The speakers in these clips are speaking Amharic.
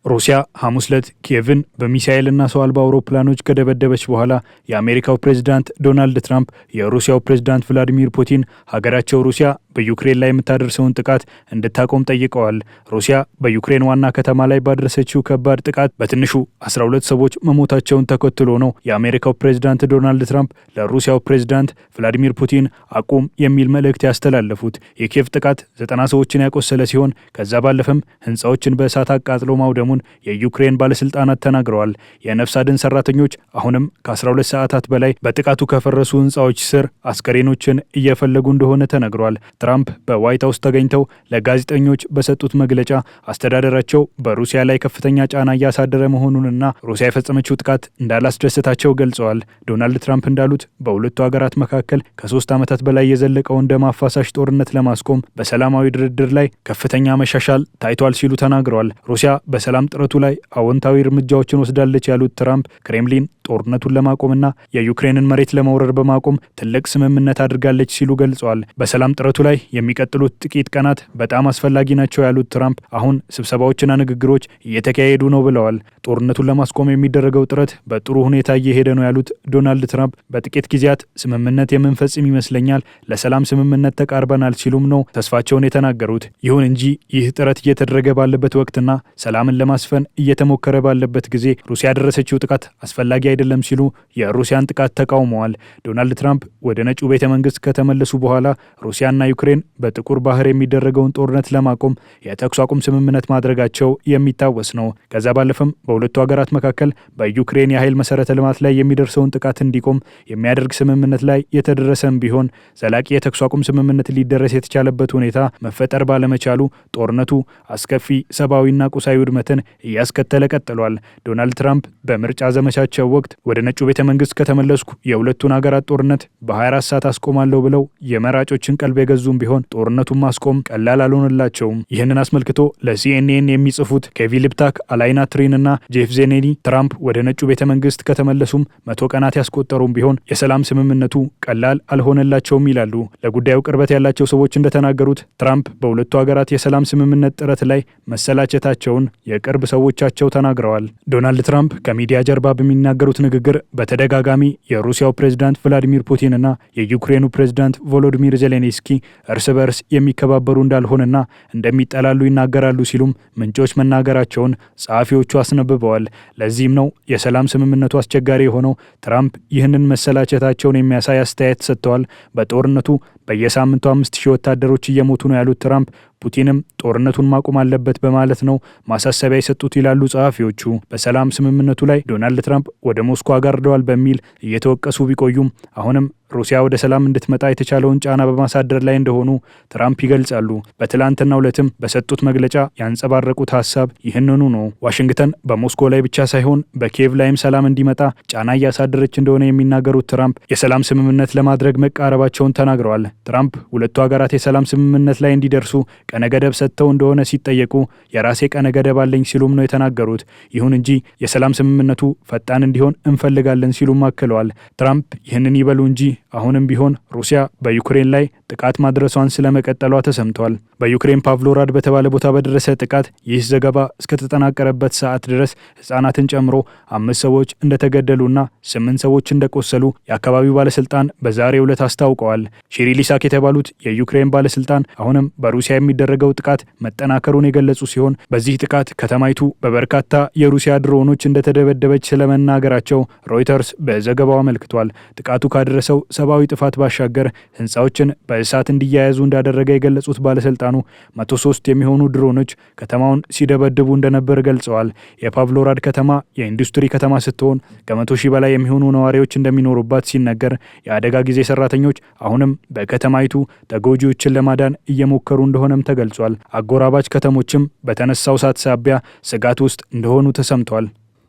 ሩሲያ ሐሙስ ዕለት ኪየቭን በሚሳኤልና ሰው አልባ አውሮፕላኖች ከደበደበች በኋላ የአሜሪካው ፕሬዝዳንት ዶናልድ ትራምፕ የሩሲያው ፕሬዝዳንት ቭላዲሚር ፑቲን ሀገራቸው ሩሲያ በዩክሬን ላይ የምታደርሰውን ጥቃት እንድታቆም ጠይቀዋል። ሩሲያ በዩክሬን ዋና ከተማ ላይ ባደረሰችው ከባድ ጥቃት በትንሹ 12 ሰዎች መሞታቸውን ተከትሎ ነው የአሜሪካው ፕሬዝዳንት ዶናልድ ትራምፕ ለሩሲያው ፕሬዝዳንት ቭላዲሚር ፑቲን አቁም የሚል መልእክት ያስተላለፉት። የኪየቭ ጥቃት 90 ሰዎችን ያቆሰለ ሲሆን ከዛ ባለፈም ህንፃዎችን በእሳት አቃጥሎ ማውደሙን የዩክሬን ባለስልጣናት ተናግረዋል። የነፍስ አድን ሰራተኞች አሁንም ከ12 ሰዓታት በላይ በጥቃቱ ከፈረሱ ህንፃዎች ስር አስከሬኖችን እየፈለጉ እንደሆነ ተነግሯል። ትራምፕ በዋይት ሀውስ ተገኝተው ለጋዜጠኞች በሰጡት መግለጫ አስተዳደራቸው በሩሲያ ላይ ከፍተኛ ጫና እያሳደረ መሆኑንና ሩሲያ የፈጸመችው ጥቃት እንዳላስደሰታቸው ገልጸዋል። ዶናልድ ትራምፕ እንዳሉት በሁለቱ ሀገራት መካከል ከ3 ዓመታት በላይ የዘለቀውን ደም አፋሳሽ ጦርነት ለማስቆም በሰላማዊ ድርድር ላይ ከፍተኛ መሻሻል ታይቷል ሲሉ ተናግረዋል። ሩሲያ በሰላም ጥረቱ ላይ አዎንታዊ እርምጃዎችን ወስዳለች ያሉት ትራምፕ ክሬምሊን ጦርነቱን ለማቆምና የዩክሬንን መሬት ለመውረር በማቆም ትልቅ ስምምነት አድርጋለች ሲሉ ገልጸዋል። በሰላም ጥረቱ ላይ የሚቀጥሉት ጥቂት ቀናት በጣም አስፈላጊ ናቸው ያሉት ትራምፕ አሁን ስብሰባዎችና ንግግሮች እየተካሄዱ ነው ብለዋል። ጦርነቱን ለማስቆም የሚደረገው ጥረት በጥሩ ሁኔታ እየሄደ ነው ያሉት ዶናልድ ትራምፕ በጥቂት ጊዜያት ስምምነት የምንፈጽም ይመስለኛል፣ ለሰላም ስምምነት ተቃርበናል ሲሉም ነው ተስፋቸውን የተናገሩት። ይሁን እንጂ ይህ ጥረት እየተደረገ ባለበት ወቅትና ሰላምን ለማስፈን እየተሞከረ ባለበት ጊዜ ሩሲያ ያደረሰችው ጥቃት አስፈላጊ አይደለም ሲሉ የሩሲያን ጥቃት ተቃውመዋል። ዶናልድ ትራምፕ ወደ ነጩ ቤተ መንግስት ከተመለሱ በኋላ ሩሲያና ዩክሬን በጥቁር ባህር የሚደረገውን ጦርነት ለማቆም የተኩስ አቁም ስምምነት ማድረጋቸው የሚታወስ ነው። ከዛ ባለፈም በሁለቱ ሀገራት መካከል በዩክሬን የኃይል መሰረተ ልማት ላይ የሚደርሰውን ጥቃት እንዲቆም የሚያደርግ ስምምነት ላይ የተደረሰም ቢሆን ዘላቂ የተኩስ አቁም ስምምነት ሊደረስ የተቻለበት ሁኔታ መፈጠር ባለመቻሉ ጦርነቱ አስከፊ ሰብአዊና ቁሳዊ ውድመትን እያስከተለ ቀጥሏል። ዶናልድ ትራምፕ በምርጫ ዘመቻቸው ወቅት ወደ ነጩ ቤተ መንግስት ከተመለስኩ የሁለቱን ሀገራት ጦርነት በ24 ሰዓት አስቆማለሁ ብለው የመራጮችን ቀልብ የገዙም ቢሆን ጦርነቱን ማስቆም ቀላል አልሆነላቸውም። ይህንን አስመልክቶ ለሲኤንኤን የሚጽፉት ኬቪ ሊፕታክ፣ አላይና ትሪን እና ጄፍ ዜኔዲ ትራምፕ ወደ ነጩ ቤተ መንግስት ከተመለሱም 100 ቀናት ያስቆጠሩም ቢሆን የሰላም ስምምነቱ ቀላል አልሆነላቸውም ይላሉ። ለጉዳዩ ቅርበት ያላቸው ሰዎች እንደተናገሩት ትራምፕ በሁለቱ ሀገራት የሰላም ስምምነት ጥረት ላይ መሰላቸታቸውን የቅርብ ሰዎቻቸው ተናግረዋል። ዶናልድ ትራምፕ ከሚዲያ ጀርባ በሚናገሩት ንግግር በተደጋጋሚ የሩሲያው ፕሬዝዳንት ቭላዲሚር ፑቲን እና የዩክሬኑ ፕሬዝዳንት ቮሎዲሚር ዜሌንስኪ እርስ በርስ የሚከባበሩ እንዳልሆነና እንደሚጠላሉ ይናገራሉ ሲሉም ምንጮች መናገራቸውን ጸሐፊዎቹ አስነብበዋል። ለዚህም ነው የሰላም ስምምነቱ አስቸጋሪ የሆነው። ትራምፕ ይህንን መሰላቸታቸውን የሚያሳይ አስተያየት ሰጥተዋል። በጦርነቱ በየሳምንቱ 5000 ወታደሮች እየሞቱ ነው ያሉት ትራምፕ ፑቲንም ጦርነቱን ማቆም አለበት በማለት ነው ማሳሰቢያ የሰጡት ይላሉ ጸሐፊዎቹ። በሰላም ስምምነቱ ላይ ዶናልድ ትራምፕ ወደ ሞስኮ አጋርደዋል በሚል እየተወቀሱ ቢቆዩም አሁንም ሩሲያ ወደ ሰላም እንድትመጣ የተቻለውን ጫና በማሳደር ላይ እንደሆኑ ትራምፕ ይገልጻሉ። በትላንትናው ዕለትም በሰጡት መግለጫ ያንጸባረቁት ሀሳብ ይህንኑ ነው። ዋሽንግተን በሞስኮ ላይ ብቻ ሳይሆን በኪየቭ ላይም ሰላም እንዲመጣ ጫና እያሳደረች እንደሆነ የሚናገሩት ትራምፕ የሰላም ስምምነት ለማድረግ መቃረባቸውን ተናግረዋል። ትራምፕ ሁለቱ ሀገራት የሰላም ስምምነት ላይ እንዲደርሱ ቀነ ገደብ ሰጥተው እንደሆነ ሲጠየቁ የራሴ ቀነ ገደብ አለኝ ሲሉም ነው የተናገሩት። ይሁን እንጂ የሰላም ስምምነቱ ፈጣን እንዲሆን እንፈልጋለን ሲሉም አክለዋል። ትራምፕ ይህንን ይበሉ እንጂ አሁንም ቢሆን ሩሲያ በዩክሬን ላይ ጥቃት ማድረሷን ስለመቀጠሏ ተሰምቷል። በዩክሬን ፓቭሎራድ በተባለ ቦታ በደረሰ ጥቃት ይህ ዘገባ እስከተጠናቀረበት ሰዓት ድረስ ህጻናትን ጨምሮ 5 ሰዎች እንደተገደሉና 8 ሰዎች እንደቆሰሉ የአካባቢው ባለስልጣን በዛሬው ዕለት አስታውቀዋል። ሺሪሊሳክ የተባሉት የዩክሬን ባለስልጣን አሁንም በሩሲያ የሚደረገው ጥቃት መጠናከሩን የገለጹ ሲሆን በዚህ ጥቃት ከተማይቱ በበርካታ የሩሲያ ድሮኖች እንደተደበደበች ስለመናገራቸው ሮይተርስ በዘገባው አመልክቷል። ጥቃቱ ካደረሰው ሰብአዊ ጥፋት ባሻገር ህንፃዎችን በእሳት እንዲያያዙ እንዳደረገ የገለጹት ባለስልጣኑ 103 የሚሆኑ ድሮኖች ከተማውን ሲደበድቡ እንደነበር ገልጸዋል። የፓቭሎራድ ከተማ የኢንዱስትሪ ከተማ ስትሆን ከ100 ሺህ በላይ የሚሆኑ ነዋሪዎች እንደሚኖሩባት ሲነገር የአደጋ ጊዜ ሰራተኞች አሁንም በከተማይቱ ተጎጂዎችን ለማዳን እየሞከሩ እንደሆነም ተገልጿል። አጎራባች ከተሞችም በተነሳው እሳት ሳቢያ ስጋት ውስጥ እንደሆኑ ተሰምቷል።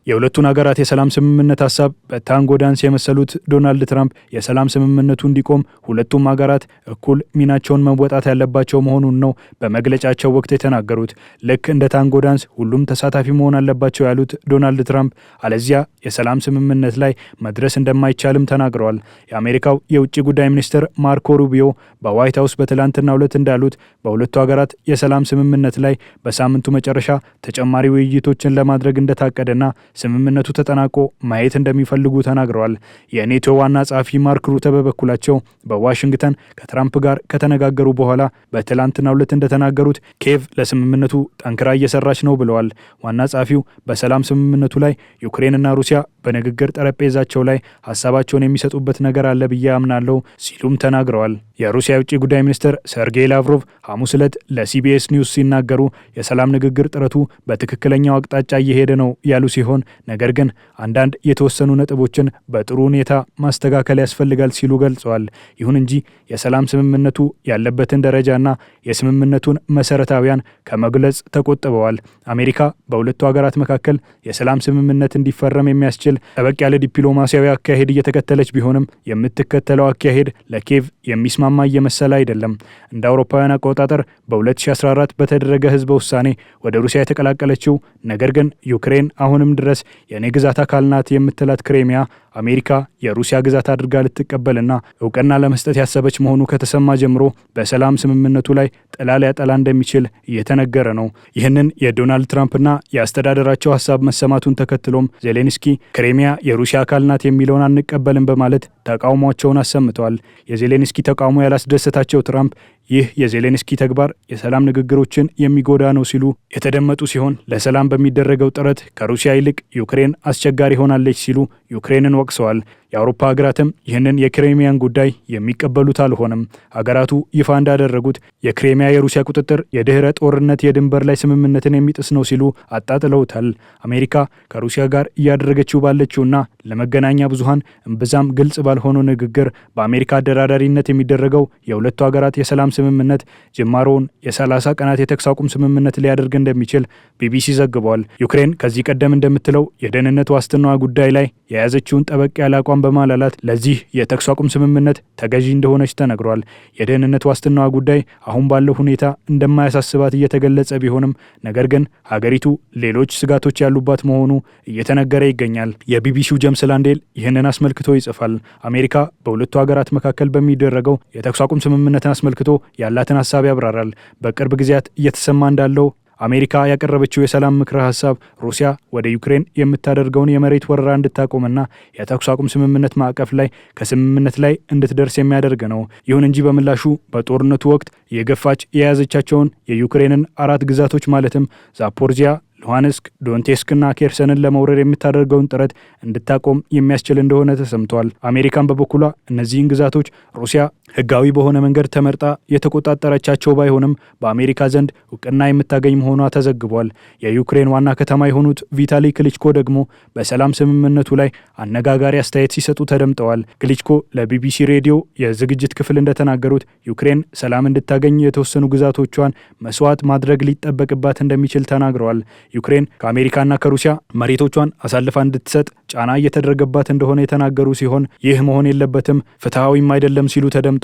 የሁለቱን ሀገራት የሰላም ስምምነት ሀሳብ በታንጎ ዳንስ የመሰሉት ዶናልድ ትራምፕ የሰላም ስምምነቱ እንዲቆም ሁለቱም ሀገራት እኩል ሚናቸውን መወጣት ያለባቸው መሆኑን ነው በመግለጫቸው ወቅት የተናገሩት። ልክ እንደ ታንጎ ዳንስ ሁሉም ተሳታፊ መሆን አለባቸው ያሉት ዶናልድ ትራምፕ አለዚያ የሰላም ስምምነት ላይ መድረስ እንደማይቻልም ተናግረዋል። የአሜሪካው የውጭ ጉዳይ ሚኒስትር ማርኮ ሩቢዮ በዋይት ሀውስ በትላንትናው ዕለት እንዳሉት በሁለቱ ሀገራት የሰላም ስምምነት ላይ በሳምንቱ መጨረሻ ተጨማሪ ውይይቶችን ለማድረግ እንደታቀደና ስምምነቱ ተጠናቆ ማየት እንደሚፈልጉ ተናግረዋል። የኔቶ ዋና ጸሐፊ ማርክ ሩተ በበኩላቸው በዋሽንግተን ከትራምፕ ጋር ከተነጋገሩ በኋላ በትላንትናው ዕለት እንደተናገሩት ኪየቭ ለስምምነቱ ጠንክራ እየሰራች ነው ብለዋል። ዋና ጸሐፊው በሰላም ስምምነቱ ላይ ዩክሬንና ሩሲያ በንግግር ጠረጴዛቸው ላይ ሀሳባቸውን የሚሰጡበት ነገር አለ ብዬ አምናለሁ ሲሉም ተናግረዋል። የሩሲያ የውጭ ጉዳይ ሚኒስትር ሰርጌይ ላቭሮቭ ሐሙስ ዕለት ለሲቢኤስ ኒውስ ሲናገሩ የሰላም ንግግር ጥረቱ በትክክለኛው አቅጣጫ እየሄደ ነው ያሉ ሲሆን ነገር ግን አንዳንድ የተወሰኑ ነጥቦችን በጥሩ ሁኔታ ማስተካከል ያስፈልጋል ሲሉ ገልጸዋል። ይሁን እንጂ የሰላም ስምምነቱ ያለበትን ደረጃና የስምምነቱን መሰረታዊያን ከመግለጽ ተቆጥበዋል። አሜሪካ በሁለቱ ሀገራት መካከል የሰላም ስምምነት እንዲፈረም የሚያስችል ጠበቅ ያለ ዲፕሎማሲያዊ አካሄድ እየተከተለች ቢሆንም የምትከተለው አካሄድ ለኪየቭ የሚስማማ እየመሰለ አይደለም። እንደ አውሮፓውያን አቆጣጠር በ2014 በተደረገ ህዝበ ውሳኔ ወደ ሩሲያ የተቀላቀለችው ነገር ግን ዩክሬን አሁንም ድረስ የኔ ግዛት አካል ናት የምትላት ክሬሚያ አሜሪካ የሩሲያ ግዛት አድርጋ ልትቀበልና እውቅና ለመስጠት ያሰበች መሆኑ ከተሰማ ጀምሮ በሰላም ስምምነቱ ላይ ጥላ ሊያጠላ እንደሚችል እየተነገረ ነው። ይህንን የዶናልድ ትራምፕና የአስተዳደራቸው ሀሳብ መሰማቱን ተከትሎም ዜሌንስኪ ክሬሚያ የሩሲያ አካል ናት የሚለውን አንቀበልም በማለት ተቃውሟቸውን አሰምተዋል። የዜሌንስኪ ተቃውሞ ያላስደሰታቸው ትራምፕ ይህ የዜሌንስኪ ተግባር የሰላም ንግግሮችን የሚጎዳ ነው ሲሉ የተደመጡ ሲሆን ለሰላም በሚደረገው ጥረት ከሩሲያ ይልቅ ዩክሬን አስቸጋሪ ሆናለች ሲሉ ዩክሬንን ወቅሰዋል። የአውሮፓ ሀገራትም ይህንን የክሬሚያን ጉዳይ የሚቀበሉት አልሆነም። ሀገራቱ ይፋ እንዳደረጉት የክሬሚያ የሩሲያ ቁጥጥር የድህረ ጦርነት የድንበር ላይ ስምምነትን የሚጥስ ነው ሲሉ አጣጥለውታል። አሜሪካ ከሩሲያ ጋር እያደረገችው ባለችውና ለመገናኛ ብዙሃን እምብዛም ግልጽ ባልሆነው ንግግር በአሜሪካ አደራዳሪነት የሚደረገው የሁለቱ ሀገራት የሰላም ስምምነት ጅማሮውን የ30 ቀናት የተኩስ አቁም ስምምነት ሊያደርግ እንደሚችል ቢቢሲ ዘግቧል። ዩክሬን ከዚህ ቀደም እንደምትለው የደህንነት ዋስትናዋ ጉዳይ ላይ የያዘችውን ጠበቅ ያለ አቋም በማላላት ለዚህ የተኩስ አቁም ስምምነት ተገዢ እንደሆነች ተነግሯል። የደህንነት ዋስትናዋ ጉዳይ አሁን ባለው ሁኔታ እንደማያሳስባት እየተገለጸ ቢሆንም ነገር ግን ሀገሪቱ ሌሎች ስጋቶች ያሉባት መሆኑ እየተነገረ ይገኛል። የቢቢሲው ጀምስ ላንዴል ይህንን አስመልክቶ ይጽፋል። አሜሪካ በሁለቱ ሀገራት መካከል በሚደረገው የተኩስ አቁም ስምምነትን አስመልክቶ ያላትን ሀሳብ ያብራራል። በቅርብ ጊዜያት እየተሰማ እንዳለው አሜሪካ ያቀረበችው የሰላም ምክረ ሀሳብ ሩሲያ ወደ ዩክሬን የምታደርገውን የመሬት ወረራ እንድታቆምና የተኩስ አቁም ስምምነት ማዕቀፍ ላይ ከስምምነት ላይ እንድትደርስ የሚያደርግ ነው። ይሁን እንጂ በምላሹ በጦርነቱ ወቅት የገፋች የያዘቻቸውን የዩክሬንን 4 ግዛቶች ማለትም ዛፖርዚያ፣ ሉሃንስክ፣ ዶንቴስክና ኬርሰንን ለመውረር የምታደርገውን ጥረት እንድታቆም የሚያስችል እንደሆነ ተሰምቷል። አሜሪካን በበኩሏ እነዚህን ግዛቶች ሩሲያ ህጋዊ በሆነ መንገድ ተመርጣ የተቆጣጠረቻቸው ባይሆንም በአሜሪካ ዘንድ እውቅና የምታገኝ መሆኗ ተዘግቧል። የዩክሬን ዋና ከተማ የሆኑት ቪታሊ ክሊችኮ ደግሞ በሰላም ስምምነቱ ላይ አነጋጋሪ አስተያየት ሲሰጡ ተደምጠዋል። ክሊችኮ ለቢቢሲ ሬዲዮ የዝግጅት ክፍል እንደተናገሩት ዩክሬን ሰላም እንድታገኝ የተወሰኑ ግዛቶቿን መስዋዕት ማድረግ ሊጠበቅባት እንደሚችል ተናግረዋል። ዩክሬን ከአሜሪካና ከሩሲያ መሬቶቿን አሳልፋ እንድትሰጥ ጫና እየተደረገባት እንደሆነ የተናገሩ ሲሆን ይህ መሆን የለበትም፣ ፍትሐዊም አይደለም ሲሉ ተደምጠዋል።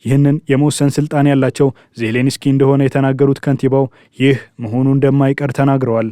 ይህንን የመወሰን ስልጣን ያላቸው ዜሌንስኪ እንደሆነ የተናገሩት ከንቲባው ይህ መሆኑ እንደማይቀር ተናግረዋል።